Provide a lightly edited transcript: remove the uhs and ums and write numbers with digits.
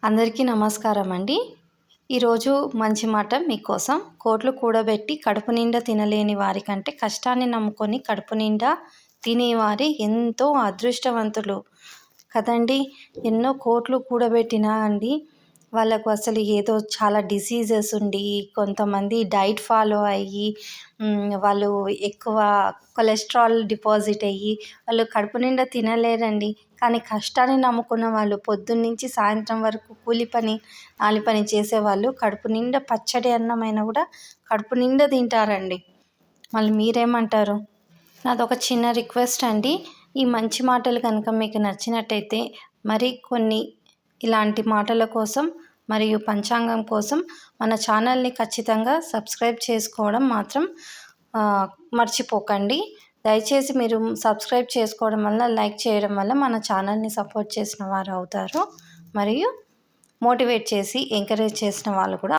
అందరికీ నమస్కారం అండి. ఈరోజు మంచి మాట మీకోసం. కోట్లు కూడబెట్టి కడుపు నిండా తినలేని వారికంటే కష్టాన్ని నమ్ముకొని కడుపు నిండా తినేవారే ఎంతో అదృష్టవంతులు కదండీ. ఎన్నో కోట్లు కూడబెట్టినా అండి వాళ్ళకు అసలు ఏదో చాలా డిసీజెస్ ఉండి, కొంతమంది డైట్ ఫాలో అయ్యి వాళ్ళు ఎక్కువ కొలెస్ట్రాల్ డిపాజిట్ అయ్యి వాళ్ళు కడుపు నిండా తినలేరండి. కానీ కష్టాన్ని నమ్ముకున్న వాళ్ళు పొద్దున్నుంచి సాయంత్రం వరకు కూలి పని, నాలి పని చేసేవాళ్ళు కడుపు నిండా పచ్చడి అన్నమైనా కూడా కడుపు నిండా తింటారండి. మళ్ళీ మీరేమంటారు? నాదొక చిన్న రిక్వెస్ట్ అండి. ఈ మంచి మాటలు కనుక మీకు నచ్చినట్టయితే మరి కొన్ని ఇలాంటి మాటల కోసం మరియు పంచాంగం కోసం మన ఛానల్ని ఖచ్చితంగా సబ్స్క్రైబ్ చేసుకోవడం మాత్రం మర్చిపోకండి. దయచేసి మీరు సబ్స్క్రైబ్ చేసుకోవడం వల్ల, లైక్ చేయడం వల్ల మన ఛానల్ని సపోర్ట్ చేసిన వారు అవుతారు. మరియు మోటివేట్ చేసి ఎంకరేజ్ చేసిన వాళ్ళు కూడా